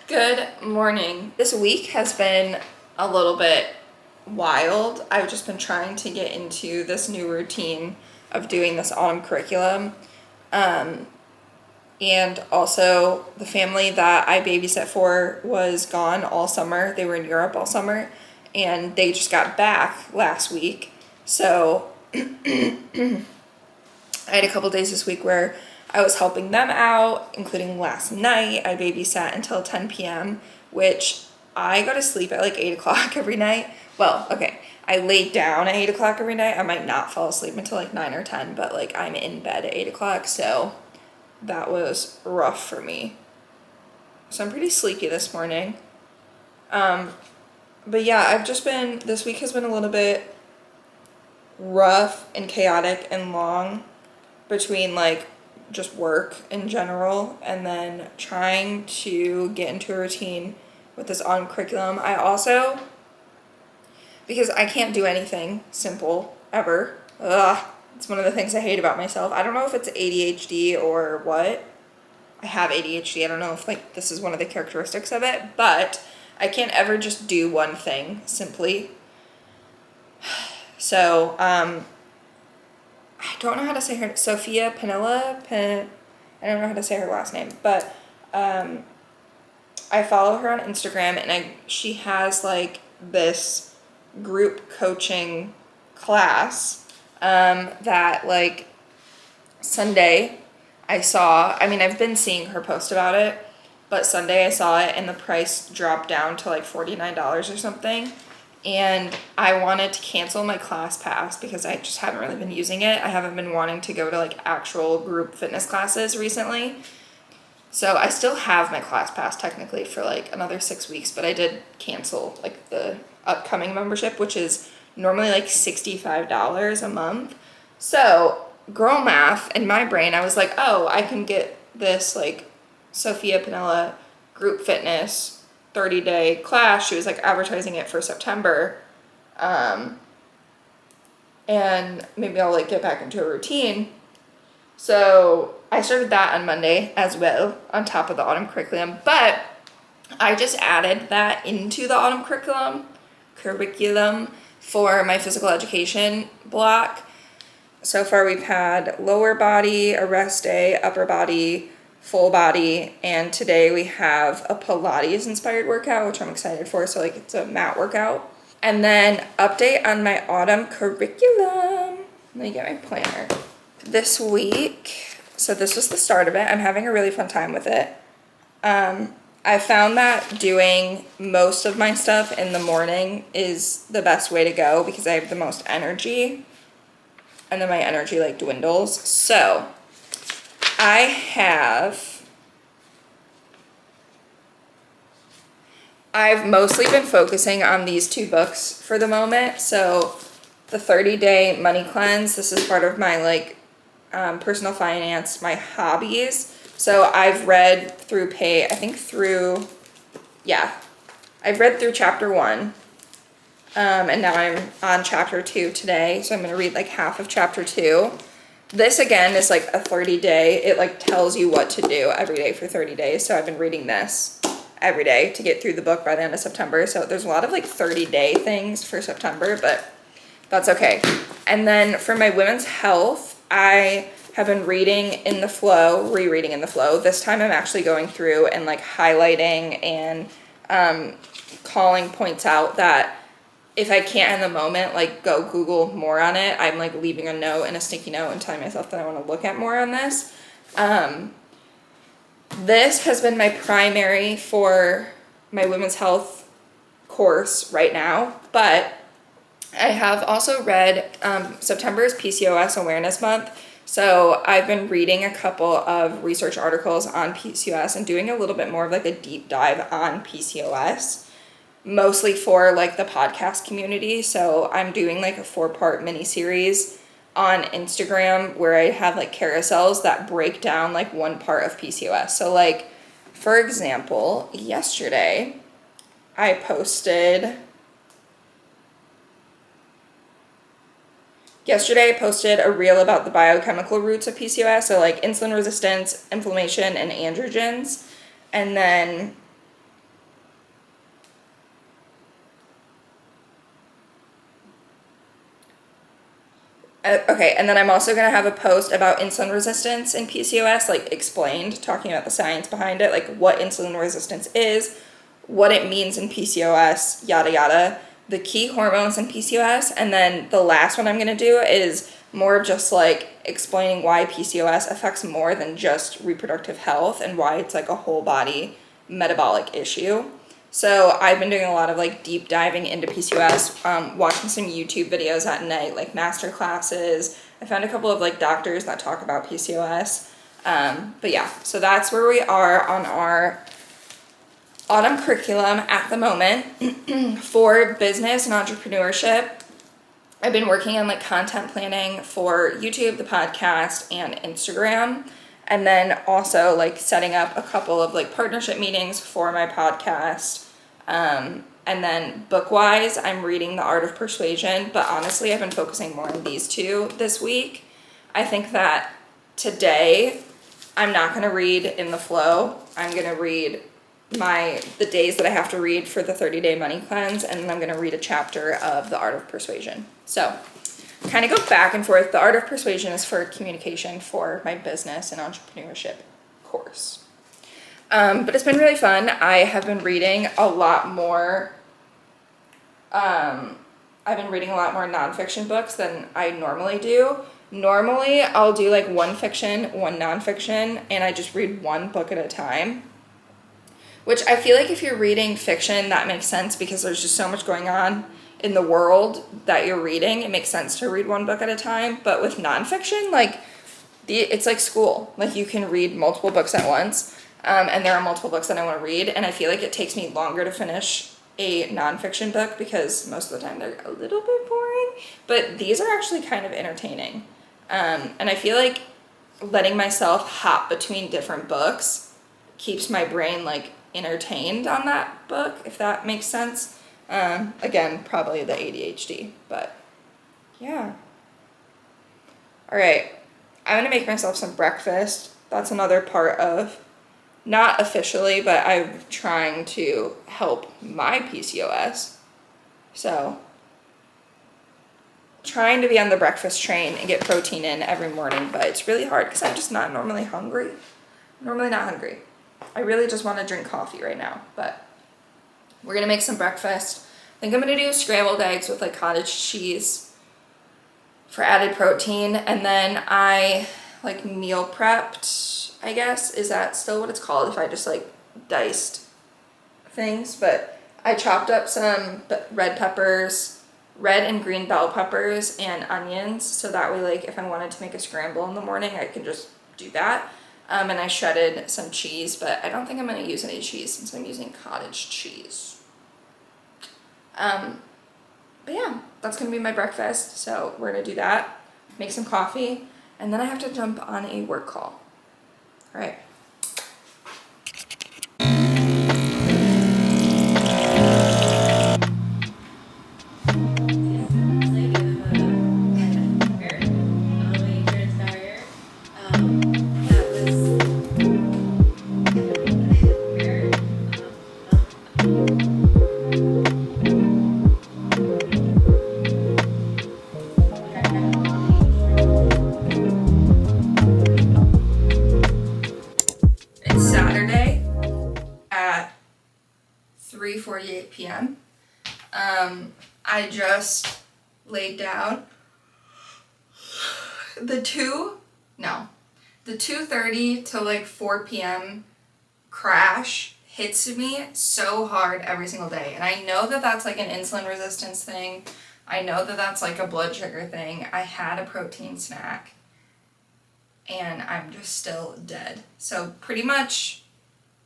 Good morning. This week has been a little bit wild. I've just been trying to get into this new routine of doing this autumn curriculum. And also, the family that I babysat for was gone all summer. They were in Europe all summer, and they just got back last week. So I had a couple days this week where I was helping them out, including last night. I babysat until 10 p.m., which I go to sleep at like 8 o'clock every night. Well, okay, I laid down at 8 o'clock every night. I might not fall asleep until like 9 or 10, but like I'm in bed at 8 o'clock, so that was rough for me. So I'm pretty sleepy this morning. But yeah, this week has been a little bit rough and chaotic and long between like just work in general and then trying to get into a routine with this autumn curriculum. I also, because I can't do anything simple ever, it's one of the things I hate about myself. I don't know if it's ADHD or what. I have ADHD. I don't know if like this is one of the characteristics of it, but I can't ever just do one thing simply. So, I don't know how to say her, Sophia Panilla, I don't know how to say her last name, but I follow her on Instagram, and she has like this group coaching class that like Sunday I've been seeing her post about it, but Sunday I saw it and the price dropped down to like $49 or something. And I wanted to cancel my class pass because I just haven't really been using it. I haven't been wanting to go to like actual group fitness classes recently. So I still have my class pass technically for like another 6 weeks, but I did cancel like the upcoming membership, which is normally like $65 a month. So girl math in my brain, I was like, oh, I can get this like Sophia Panilla group fitness 30-day class. She was like advertising it for September, and maybe I'll like get back into a routine. So I started that on Monday as well, on top of the autumn curriculum, but I just added that into the autumn curriculum for my physical education block. So far we've had lower body, a rest day, upper body, full body, and today we have a Pilates inspired workout, which I'm excited for. So like it's a mat workout. And then update on my autumn curriculum. Let me get my planner. This week, so this was the start of it. I'm having a really fun time with it. I found that doing most of my stuff in the morning is the best way to go because I have the most energy, and then my energy like dwindles. So I've mostly been focusing on these two books for the moment. So the 30-day money cleanse, this is part of my like personal finance, my hobbies. So I've read through I've read through chapter 1. And now I'm on chapter 2 today. So I'm going to read like half of chapter 2. This again is like a 30-day, it like tells you what to do every day for 30 days. So I've been reading this every day to get through the book by the end of September. So there's a lot of like 30-day things for September, but that's okay. And then for my women's health, I have been rereading in the flow. This time I'm actually going through and like highlighting and calling points out that if I can't in the moment, like go Google more on it, I'm like leaving a note and a sticky note and telling myself that I want to look at more on this. This has been my primary for my women's health course right now, but I have also read, September is PCOS Awareness Month. So I've been reading a couple of research articles on PCOS and doing a little bit more of like a deep dive on PCOS. Mostly for like the podcast community. So I'm doing like a 4-part mini series on Instagram where I have like carousels that break down like one part of PCOS. So like, for example, yesterday I posted a reel about the biochemical roots of PCOS. So like insulin resistance, inflammation, and androgens. And then Okay, and then I'm also going to have a post about insulin resistance in PCOS, like explained, talking about the science behind it, like what insulin resistance is, what it means in PCOS, yada yada, the key hormones in PCOS, and then the last one I'm going to do is more of just like explaining why PCOS affects more than just reproductive health and why it's like a whole body metabolic issue. So I've been doing a lot of like deep diving into PCOS, watching some YouTube videos at night, like master classes. I found a couple of like doctors that talk about PCOS. But yeah, so that's where we are on our autumn curriculum at the moment for business and entrepreneurship. I've been working on like content planning for YouTube, the podcast, and Instagram. And then also like setting up a couple of like partnership meetings for my podcast. And then book-wise, I'm reading The Art of Persuasion, but honestly, I've been focusing more on these two this week. I think that today, I'm not going to read in the flow. I'm going to read the days that I have to read for the 30-day money cleanse, and then I'm going to read a chapter of The Art of Persuasion. So kind of go back and forth. The Art of Persuasion is for communication for my business and entrepreneurship course. But it's been really fun. I have been reading a lot more. I've been reading a lot more nonfiction books than I normally do. Normally, I'll do like one fiction, one nonfiction, and I just read one book at a time. Which I feel like if you're reading fiction, that makes sense because there's just so much going on in the world that you're reading. It makes sense to read one book at a time. But with nonfiction, like it's like school. Like you can read multiple books at once. And there are multiple books that I want to read. And I feel like it takes me longer to finish a nonfiction book because most of the time they're a little bit boring. But these are actually kind of entertaining. And I feel like letting myself hop between different books keeps my brain like entertained on that book, if that makes sense. Again, probably the ADHD, but yeah. All right, I'm gonna make myself some breakfast. That's another part of, not officially, but I'm trying to help my PCOS. So, trying to be on the breakfast train and get protein in every morning, but it's really hard because I'm just not normally hungry. Normally not hungry. I really just want to drink coffee right now, but we're going to make some breakfast. I think I'm going to do scrambled eggs with like cottage cheese for added protein. And then I like meal prepped, I guess. Is that still what it's called if I just like diced things? But I chopped up some red peppers, red and green bell peppers, and onions. So that way, like if I wanted to make a scramble in the morning, I can just do that. And I shredded some cheese, but I don't think I'm going to use any cheese since I'm using cottage cheese. But yeah, that's going to be my breakfast. So we're going to do that, make some coffee, and then I have to jump on a work call. All right. It's Saturday at 3:48 p.m. I just laid down. The 2:30 to like 4 p.m. crash hits me so hard every single day. And I know that that's like an insulin resistance thing. I know that that's like a blood sugar thing. I had a protein snack and I'm just still dead. So pretty much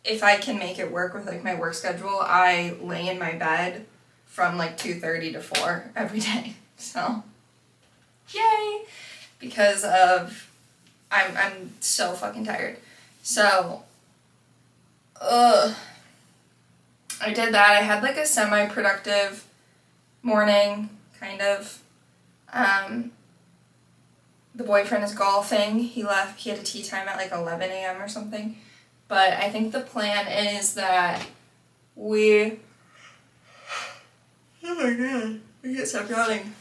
if I can make it work with like my work schedule, I lay in my bed from like 2:30 to 4 every day. So yay! Because of I'm so fucking tired. So I did that. I had like a semi-productive morning, kind of. The boyfriend is golfing. He left. He had a tea time at like 11 a.m. or something. But I think the plan is that we... Oh my god. I can't stop yawning.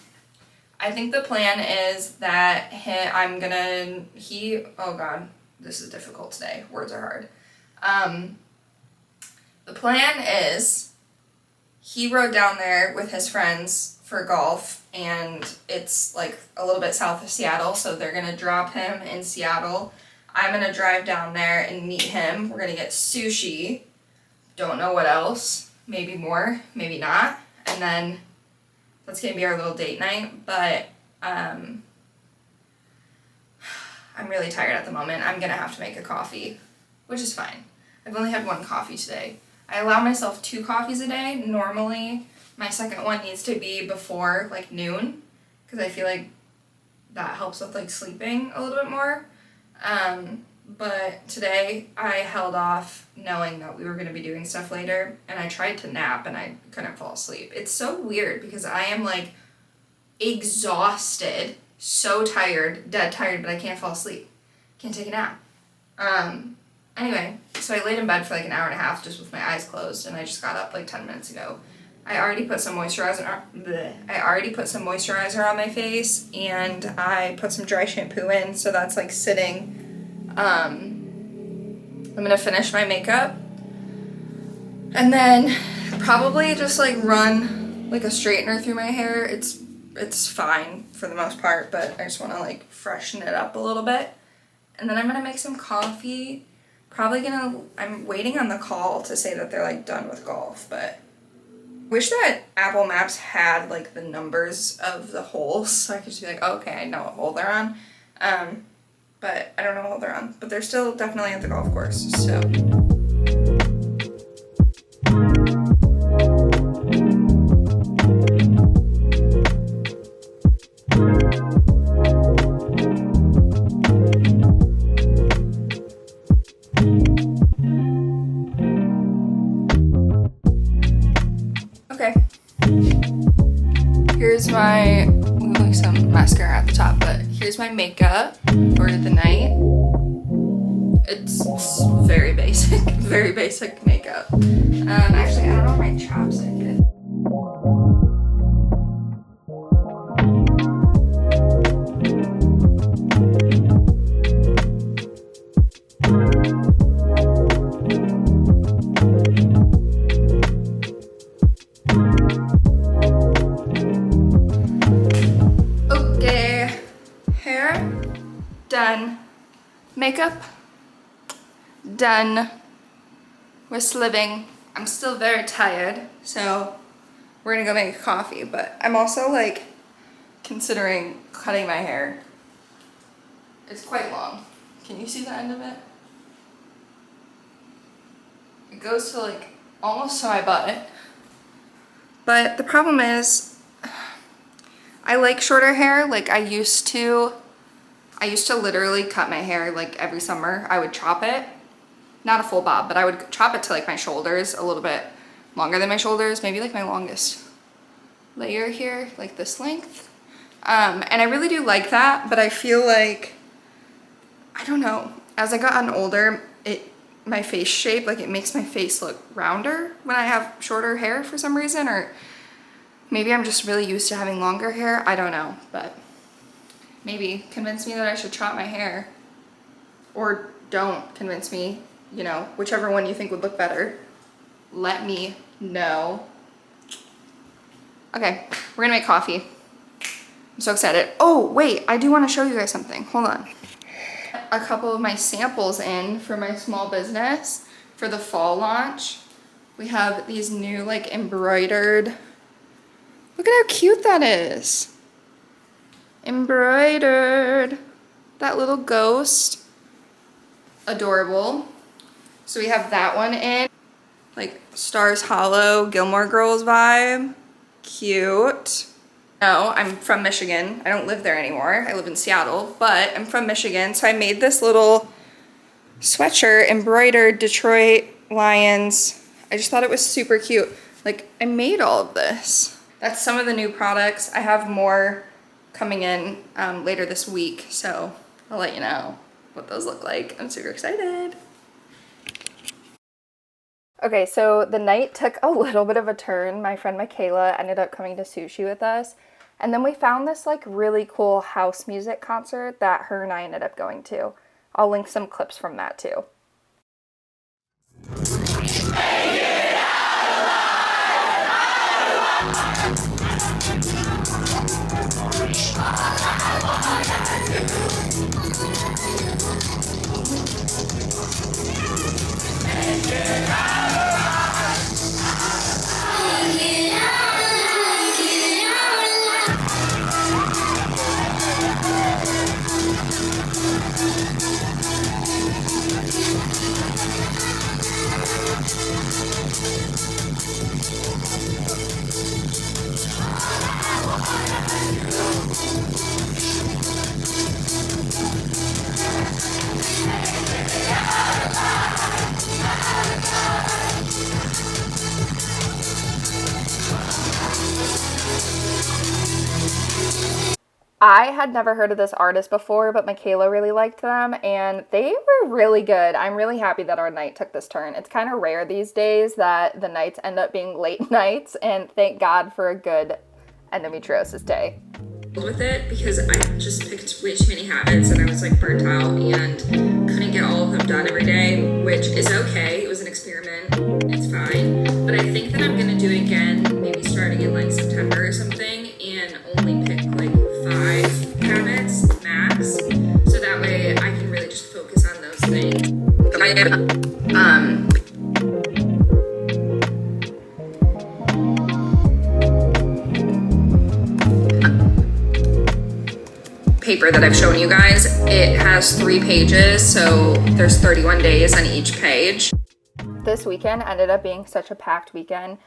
I think the plan is that oh God, this is difficult today. Words are hard. The plan is he rode down there with his friends for golf, and it's like a little bit south of Seattle, so they're gonna drop him in Seattle. I'm gonna drive down there and meet him. We're gonna get sushi. Don't know what else. Maybe more, maybe not. And then that's gonna be our little date night, but I'm really tired at the moment. I'm gonna have to make a coffee, which is fine. I've only had one coffee today. I allow myself 2 coffees a day. Normally, my second one needs to be before like noon, because I feel like that helps with like sleeping a little bit more. But today I held off knowing that we were going to be doing stuff later, and I tried to nap and I couldn't fall asleep. It's so weird because I am like exhausted, so tired, dead tired, but I can't fall asleep. Can't take a nap. Anyway, so I laid in bed for like an hour and a half just with my eyes closed, and I just got up like 10 minutes ago. I already put some moisturizer on my face, and I put some dry shampoo in, so that's like sitting. I'm gonna finish my makeup, and then probably just like run like a straightener through my hair. It's fine for the most part, but I just want to like freshen it up a little bit. And then I'm gonna make some coffee. I'm waiting on the call to say that they're like done with golf, but wish that Apple Maps had like the numbers of the holes so I could just be like, oh, okay, I know what hole they're on. But I don't know what hole they're on, but they're still definitely at the golf course, so. Okay, here's my, like some mascara at the top, but here's my makeup for the night. It's very basic, very basic makeup. Actually, I don't know where my chapstick is. Done. Makeup done. We're sliving. I'm still very tired, so we're gonna go make a coffee, but I'm also like considering cutting my hair. It's quite long. Can you see the end of it? It goes to like almost to my butt. But the problem is I like shorter hair. Like I used to literally cut my hair like every summer. I would chop it, not a full bob, but I would chop it to like my shoulders, a little bit longer than my shoulders, maybe like my longest layer here, like this length. And I really do like that, but I feel like, I don't know, as I gotten older, my face shape, like it makes my face look rounder when I have shorter hair for some reason, or maybe I'm just really used to having longer hair. I don't know, but maybe convince me that I should chop my hair, or don't convince me, you know, whichever one you think would look better. Let me know. Okay, we're gonna make coffee. I'm so excited. Oh, wait, I do wanna show you guys something. Hold on. A couple of my samples in for my small business for the fall launch. We have these new like embroidered, look at how cute that is. Embroidered, that little ghost, adorable. So we have that one in, like Stars Hollow, Gilmore Girls vibe, cute. No, I'm from Michigan. I don't live there anymore. I live in Seattle, but I'm from Michigan. So I made this little sweatshirt, embroidered Detroit Lions. I just thought it was super cute. Like I made all of this. That's some of the new products. I have more coming in later this week, so I'll let you know what those look like. I'm super excited. Okay, so the night took a little bit of a turn. My friend Michaela ended up coming to sushi with us, And then we found this like really cool house music concert that her and I ended up going to. I'll link some clips from that too. I had never heard of this artist before, but Michaela really liked them, and they were really good. I'm really happy that our night took this turn. It's kind of rare these days that the nights end up being late nights, and thank God for a good endometriosis day. With it because I just picked way too many habits and I was like burnt out and couldn't get all of them done every day, which is okay. It was an experiment. It's fine. But I think that I'm going to do it again, maybe starting in like September or something, and only pick like 5 habits max. So that way I can really just focus on those things. Paper that I've shown you guys, it has 3 pages, so there's 31 days on each page. This weekend ended up being such a packed weekend.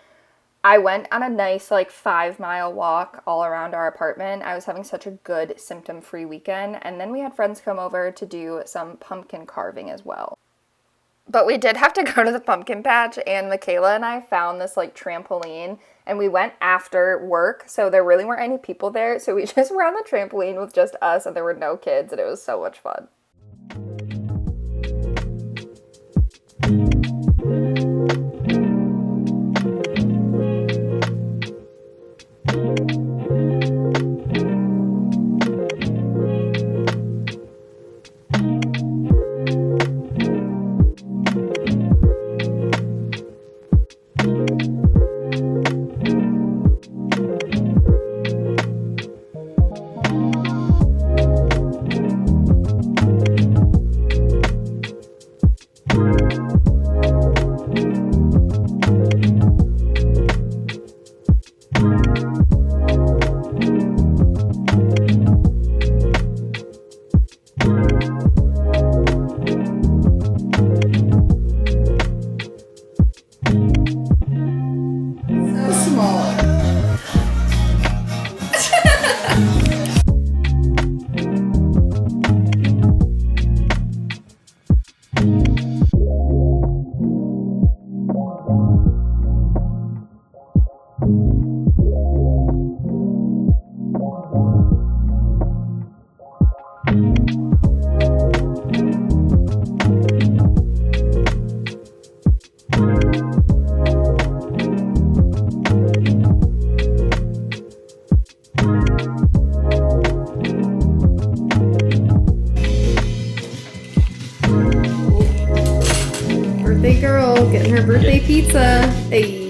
I went on a nice like 5-mile walk all around our apartment. I was having such a good symptom-free weekend, and then we had friends come over to do some pumpkin carving as well. But we did have to go to the pumpkin patch, and Michaela and I found this like trampoline, and we went after work, so there really weren't any people there, so we just were on the trampoline with just us, and there were no kids, and it was so much fun. Getting her birthday pizza. Hey.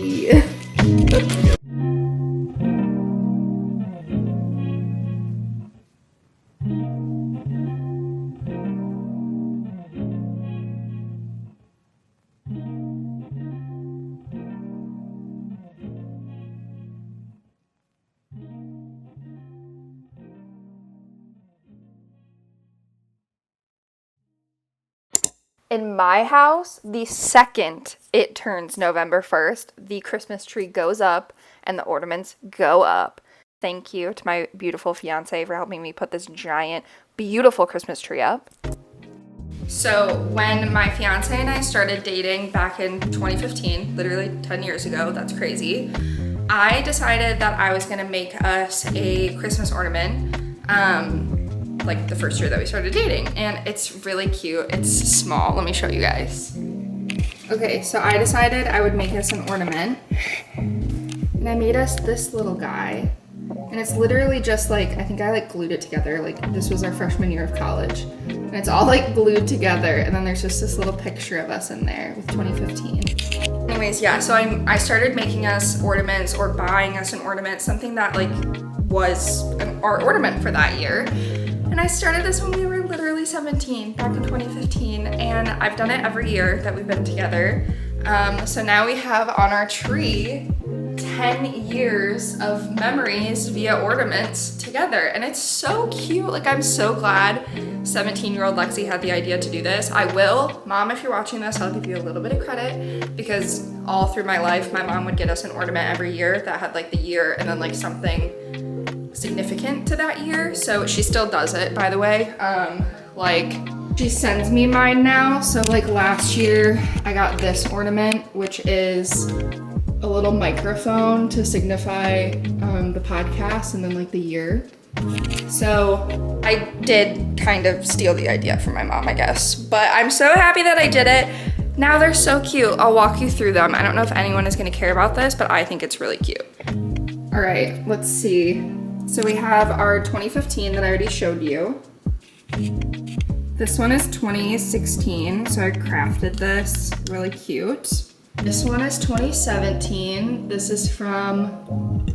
In my house, the second it turns November 1st, the Christmas tree goes up and the ornaments go up. Thank you to my beautiful fiance for helping me put this giant, beautiful Christmas tree up. So when my fiance and I started dating back in 2015, literally 10 years ago, that's crazy, I decided that I was gonna make us a Christmas ornament, like the first year that we started dating, and it's really cute. It's small. Let me show you guys. Okay, so I decided I would make us an ornament, and I made us this little guy. And it's literally just like, I think I like glued it together. Like this was our freshman year of college. And it's all like glued together. And then there's just this little picture of us in there with 2015. Anyways, yeah, so I started making us ornaments or buying us an ornament, something that like was our ornament for that year. And I started this when we were literally 17, back in 2015. And I've done it every year that we've been together. So now we have on our tree 10 years of memories via ornaments together. And it's so cute. Like, I'm so glad 17-year-old Lexi had the idea to do this. I will, Mom, if you're watching this, I'll give you a little bit of credit, because all through my life, my mom would get us an ornament every year that had like the year and then like something significant to that year. So she still does it, by the way. Like, she sends me mine now. So like last year I got this ornament, which is a little microphone to signify the podcast and then like the year. So I did kind of steal the idea from my mom, I guess, but I'm so happy that I did it. Now they're so cute. I'll walk you through them. I don't know if anyone is going to care about this, but I think it's really cute. All right, let's see. So we have our 2015 that I already showed you. This one is 2016, so I crafted this, really cute. This one is 2017. This is from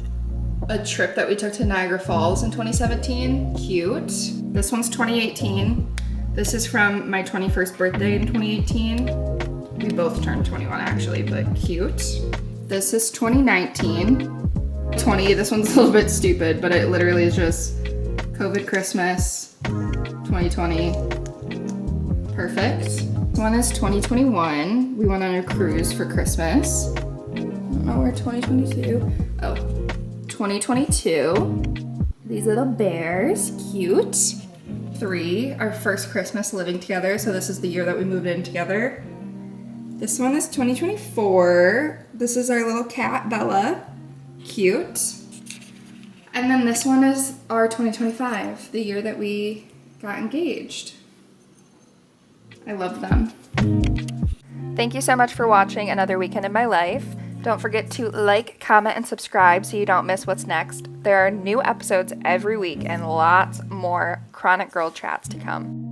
a trip that we took to Niagara Falls in 2017, cute. This one's 2018. This is from my 21st birthday in 2018. We both turned 21 actually, but cute. This is 2019. This one's a little bit stupid, but it literally is just COVID Christmas 2020. Perfect. This one is 2021. We went on a cruise for Christmas. I don't know where 2022. Oh, 2022. These little bears, cute. 3, our first Christmas living together. So this is the year that we moved in together. This one is 2024. This is our little cat, Bella. Cute. And then this one is our 2025, the year that we got engaged. I love them. Thank you so much for watching another weekend in my life. Don't forget to like, comment, and subscribe so you don't miss what's next. There are new episodes every week and lots more Chronic Girl chats to come.